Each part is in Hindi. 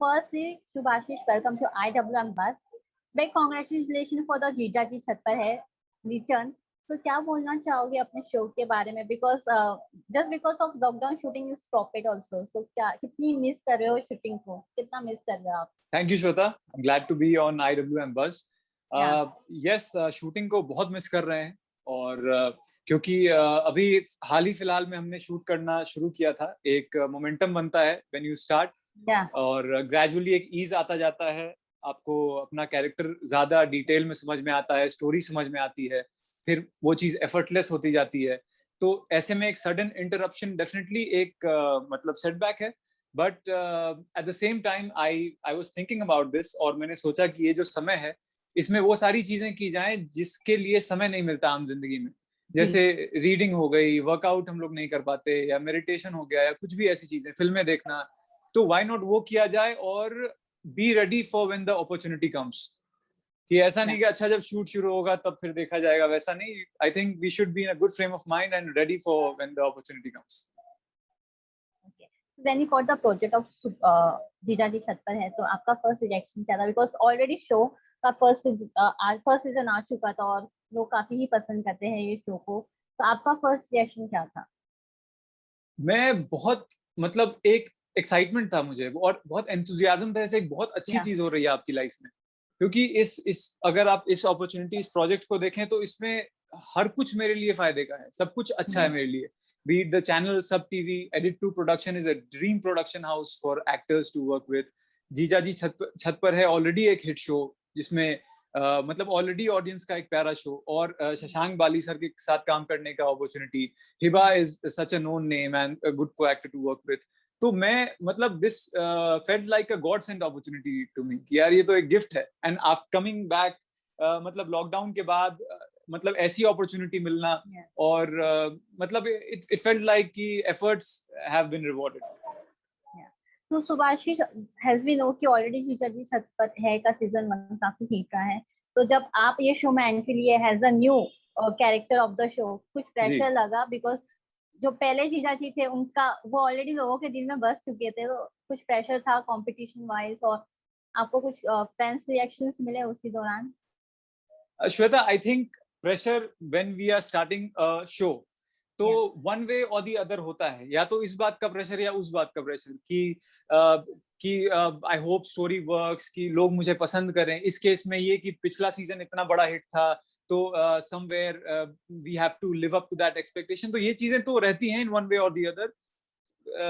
Firstly, Subhashish, welcome to IWM Bus. Big congratulations for the जीजा जी छत पर है return. तो क्या बोलना चाहोगे अपने शो के बारे में? Because just because of lockdown shooting is stopped also. So क्या कितनी मिस कर रहे हो शूटिंग को? कितना मिस कर रहे हो आप? Thank you, Shweta. I'm glad to be on IWM Buzz. Yeah. Yes, shooting को बहुत मिस कर रहे हैं और क्योंकि अभी हाल ही फिलहाल में हमने शूट करना शुरू किया था. एक मोमेंटम बनता है when you start. Yeah. और ग्रेजुअली एक ईज आता जाता है. आपको अपना कैरेक्टर ज्यादा डिटेल में समझ में आता है, स्टोरी समझ में आती है, फिर वो चीज एफर्टलेस होती जाती है. तो ऐसे में एक सडन इंटरप्शन डेफिनेटली एक मतलब सेटबैक है. But at the same time I was thinking about this और मैंने सोचा कि ये जो समय है इसमें वो सारी चीजें की जाएं जिसके लिए समय नहीं मिलता आम जिंदगी में. जैसे रीडिंग हो गई, वर्कआउट हम लोग नहीं कर पाते, या मेडिटेशन हो गया, या कुछ भी ऐसी चीजें, फिल्में देखना. तो व्हाई नॉट वो किया जाए और be ready for when the opportunity comes. कि ऐसा नहीं कि अच्छा जब शूट शुरू होगा तब फिर देखा जाएगा, वैसा नहीं. I think we should be in a good frame of mind and ready for when the opportunity comes. When you got the project of जीजा जी छत पर है, तो आपका फर्स्ट रिएक्शन क्या था? बिकॉज ऑलरेडी शो का फर्स्ट सीजन आ चुका था और लोग काफी ही पसंद करते हैं ये शो को. तो आपका फर्स्ट रिएक्शन क्या था? मैं बहुत मतलब एक एक्साइटमेंट था मुझे और बहुत एंथुजियाज्म था. ऐसे एक बहुत अच्छी चीज हो रही है आपकी लाइफ में, क्योंकि इस अगर आप इस अपॉर्चुनिटी, इस प्रोजेक्ट को देखें तो इसमें हर कुछ मेरे लिए फायदे का है. सब कुछ अच्छा है मेरे लिए. Be it the channel, Sub TV, Edit 2 Production is a dream production house for actors to work with. जीजा जी छत पर है ऑलरेडी एक हिट शो जिसमें मतलब ऑलरेडी ऑडियंस का एक प्यारा शो, और शशांक बाली सर के साथ काम करने का opportunity. Hiba is such a known name and a good co-actor to work with. तो मैं मतलब this felt like a god sent opportunity to me कि यार ये तो एक गिफ्ट है. एंड आफ्टर कमिंग बैक मतलब लॉकडाउन के बाद मतलब ऐसी अपॉर्चुनिटी मिलना और मतलब इट फेल्ट लाइक कि एफर्ट्स हैव बीन रिवॉर्डेड. तो सुभाषिश, हैज वी नो कि ऑलरेडी जीजा जी छत पर है का सीजन 1 काफी हिट रहा है. तो जब आप ये शो में एंट्री लिए has a new character of the show, कुछ प्रेशर लगा? बिकॉज जो पहले जीजा जी थे उनका वो ऑलरेडी लोगों के दिल में बस चुके थे, तो कुछ प्रेशर था कंपटीशन वाइज, और आपको कुछ फैंस रिएक्शंस मिले उसी दौरान? Shweta, I think pressure when we are starting a show तो वन वे और दी अदर होता है. या तो इस बात का प्रेशर या उस बात का प्रेशर कि आई होप स्टोरी वर्क्स, कि लोग मुझे पसंद करें. इस केस में ये कि पिछला सीजन इतना बड़ा हिट था तो somewhere we have to live up to that expectation. तो ये चीजें तो रहती हैं इन वन वे और दी अदर.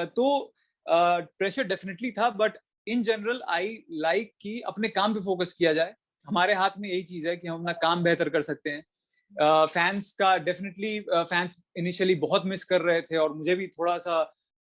तो प्रेशर डेफिनेटली था, but in general I like कि अपने काम पे फोकस किया जाए. हमारे हाथ में यही चीज है कि हम अपना काम बेहतर कर सकते हैं. फैंस का डेफिनेटली फैंस इनिशियली बहुत मिस कर रहे थे और मुझे भी थोड़ा सा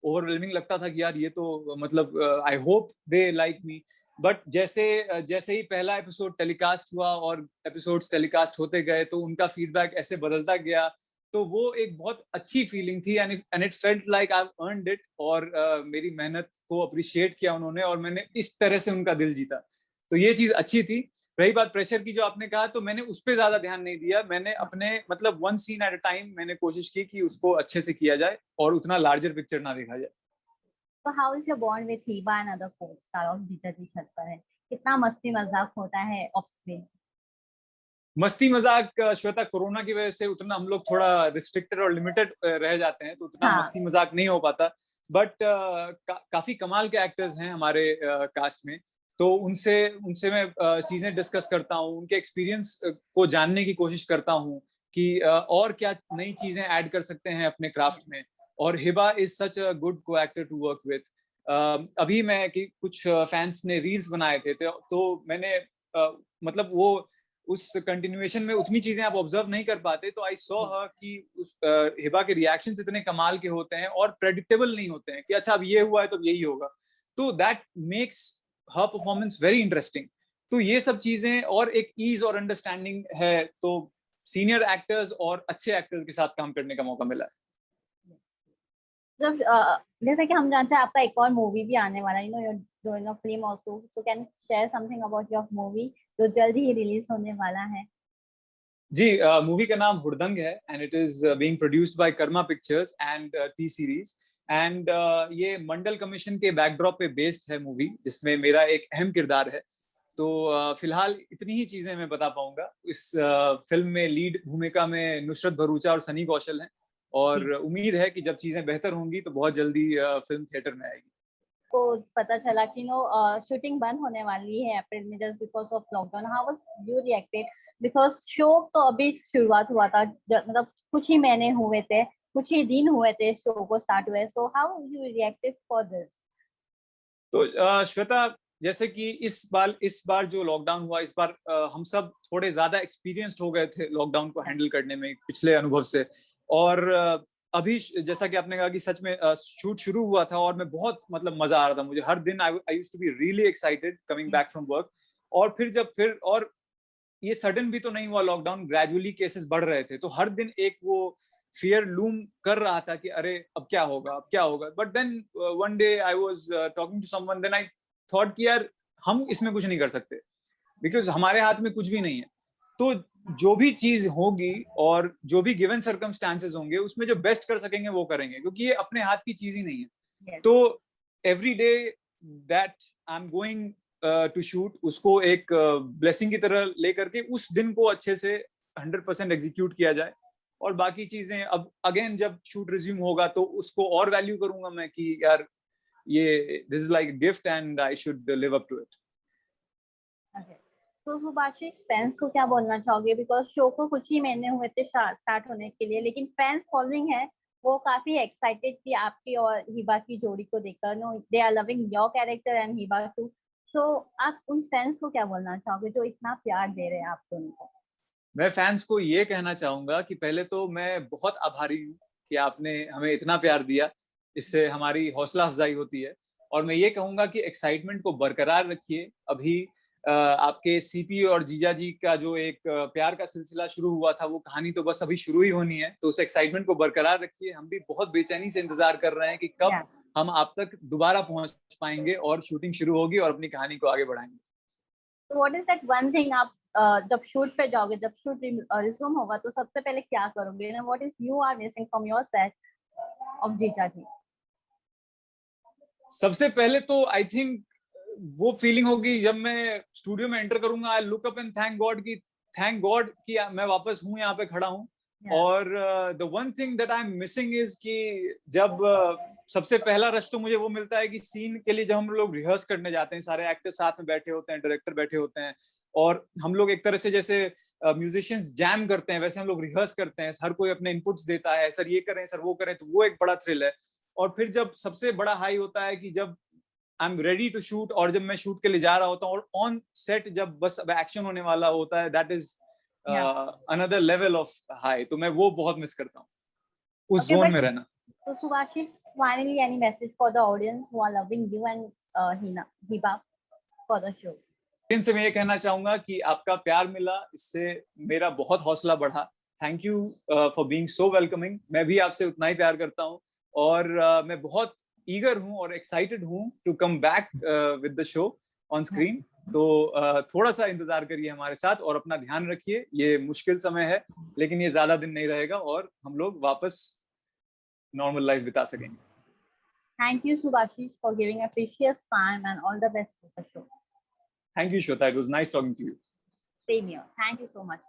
ओवरवेलमिंग लगता था कि यार ये तो मतलब I hope they like me. But जैसे ही पहला एपिसोड टेलीकास्ट हुआ और एपिसोड्स टेलीकास्ट होते गए तो उनका फीडबैक ऐसे बदलता गया. तो वो एक बहुत अच्छी फीलिंग थी and it felt like I have earned it. और मेरी मेहनत को अप्रिशिएट किया उन्होंने और मैंने इस तरह से उनका दिल जीता. तो ये चीज अच्छी थी. रही बात प्रेशर की जो आपने कहा, तो मैंने उस पर ज्यादा ध्यान नहीं दिया. मैंने अपने मतलब one scene at a time मैंने कोशिश की कि उसको अच्छे से किया जाए और उतना लार्जर पिक्चर ना देखा जाए. So how is your bond with Hiba and other co-star of जीजा जी छत पर है? कितना मस्ती मजाक होता है ऑफ स्क्रीन? मस्ती मजाक श्वेता, कोरोना की वजह से उतना हम लोग थोड़ा रिस्ट्रिक्टेड और लिमिटेड रह जाते हैं, तो उतना मस्ती मजाक नहीं हो पाता. बट काफी कमाल के एक्टर्स हैं हमारे कास्ट में. तो उनसे मैं चीजें डिस्कस करता हूँ, उनके एक्सपीरियंस को जानने की कोशिश करता हूँ कि और क्या नई चीजें ऐड कर सकते हैं अपने क्राफ्ट में. और Hiba is such a good को एक्टर टू वर्क विद. अभी मैं कि कुछ फैंस ने रील्स बनाए थे तो मैंने मतलब वो उस कंटिन्यूएशन में उतनी चीजें आप ऑब्जर्व नहीं कर पाते. तो आई सॉ हर कि उस हिबा के रिएक्शंस इतने कमाल के होते हैं और प्रेडिक्टेबल नहीं होते हैं कि अच्छा अब ये हुआ है तो यही होगा. तो that makes her performance very interesting. तो ये सब चीजें और एक ईज और अंडरस्टैंडिंग है, तो सीनियर एक्टर्स और अच्छे एक्टर्स के साथ काम करने का मौका मिला है. जब जैसे कि हम जानते हैं आपका एक और मूवी भी आने वाला है, you know you are doing a film also, so can share something about your movie जो जल्द ही रिलीज होने वाला है? जी, मूवी का नाम हुड़दंग है and it is being produced by Karma pictures and T series. And ये मंडल कमीशन के बैकड्रॉप पे बेस्ड है मूवी, जिसमें मेरा एक अहम किरदार है। तो फिलहाल इतनी ही चीजें मैं बता पाऊंगा। इस फिल्म में लीड भूमिका में नुसरत भरूचा और सनी कौशल हैं, और उम्मीद है कि जब चीजें बेहतर होंगी तो बहुत जल्दी फिल्म थिएटर में आएगी। को पता चला कि शूटिंग बंद होने वाली है अप्रैल में just because of lockdown, how was you reacted? Because show तो अभी शुरुआत हुआ था, मतलब कुछ ही महीने हुए थे, कुछ ही दिन हुए थे शो को स्टार्ट हुए, so how you reacted for this? तो श्वेता, जैसे कि इस बार जो लॉकडाउन हुआ, इस बार हम सब थोड़े ज्यादा एक्सपीरियंस्ड हो गए थे लॉकडाउन को हैंडल करने में पिछले अनुभव से। और अभी जैसा कि आपने कहा कि सच में शूट शुरू हुआ था और मैं बहुत मतलब मजा आ रहा था मुझे हर दिन। I used to be really excited coming back from work. और फिर और ये सडन भी तो नहीं हुआ लॉकडाउन, ग्रेजुअली केसेस बढ़ रहे थे, तो हर दिन एक वो फियर लूम कर रहा था कि अरे अब क्या होगा, अब क्या होगा। But then one day I was talking to someone, then I thought कि यार हम इसमें कुछ नहीं कर सकते, बिकॉज हमारे हाथ में कुछ भी नहीं है। तो जो भी चीज होगी और जो भी गिवन सर्कमस्टांसेस होंगे, उसमें जो बेस्ट कर सकेंगे वो करेंगे, क्योंकि ये अपने हाथ की चीज ही नहीं है। तो every day that I am going to shoot, उसको एक ब्लेसिंग की तरह लेकर के उस दिन को अच्छे से 100% एग्जीक्यूट किया जाए। और बाकी चीजें अब अगेन जब शूट रिज्यूम होगा तो उसको और वैल्यू करूंगा मैं कि यार ये this is like gift and I should live up to it. तो सुभाषिश, फैंस को क्या बोलना चाहोगे? बिकॉज शो को कुछ ही महीने हुए थे स्टार्ट होने के लिए, लेकिन फैंस फॉलोइंग है वो काफी एक्साइटेड थी आपकी और हिबा की जोड़ी को देखकर। No, they are loving your character and Hiba too. So आप उन फैंस को क्या बोलना चाहोगे जो इतना प्यार दे रहे हैं आप दोनों को? मैं फैंस को ये कहना चाहूंगा कि पहले तो मैं बहुत आभारी हूँ कि आपने हमें इतना प्यार दिया, इससे हमारी हौसला अफजाई होती है। और मैं ये कहूंगा कि एक्साइटमेंट को बरकरार रखिए। अभी आपके सीपी और जीजा जी का जो एक प्यार का सिलसिला शुरू हुआ था, वो कहानी तो बस अभी शुरू ही होनी है। तो उस एक्साइटमेंट को बरकरार रखिए। हम भी बहुत बेचैनी से इंतजार कर रहे हैं कि कब हम आप तक दोबारा पहुंच पाएंगे और शूटिंग शुरू होगी और अपनी कहानी को आगे बढ़ाएंगे। तो what is that one thing आप जब शूट पे जाओगे, जब शूट रिज्यूम होगा, तो सबसे पहले क्या करोगे? What is you are missing from your set of Jija ji? सबसे पहले तो आई थिंक वो फीलिंग होगी जब मैं स्टूडियो में एंटर करूंगा, I look up and thank God कि मैं वापस हूँ, यहाँ पे खड़ा हूँ। और the one thing that I am missing is कि जब सबसे पहला रश तो मुझे वो मिलता है कि सीन के लिए जब हम लोग रिहर्स करने जाते हैं, सारे एक्टर साथ में बैठे होते हैं, डायरेक्टर बैठे होते हैं, और हम लोग एक तरह से जैसे म्यूजिशियंस जैम करते हैं वैसे हम लोग रिहर्स करते हैं। हर कोई अपने इनपुट्स देता है, सर ये करें, सर वो करें, तो वो एक बड़ा थ्रिल है। और फिर जब सबसे बड़ा हाई होता है कि जब I am ready to shoot, और जब मैं शूट के लिए जा रहा होता हूँ और ऑन सेट जब बस अब एक्शन होने वाला होता है, that is another level of high. तो मैं वो बहुत मिस करता हूँ, उस जोन में रहना। So Subhashis, finally, any message for the audience who are loving you and Hiba for the show? इनसे मैं ये कहना चाहूंगा कि आपका प्यार मिला, इससे मेरा बहुत हौसला बढ़ा। Thank you for being so welcoming. मैं भी आपसे उतना ही प्यार करता हूँ, और मैं बहुत ईगर हूँ और एक्साइटेड हूँ to come back with the show on screen. तो थोड़ा सा इंतजार करिए हमारे साथ, और अपना ध्यान रखिए। ये मुश्किल समय है, लेकिन ये ज्यादा दिन नहीं रहेगा और हम लोग वापस नॉर्मल लाइफ बिता सकेंगे। Thank you, Subhashis, for giving a precious time, and all the best for the show. Thank you, Shweta. It was nice talking to you. Same here. Thank you so much.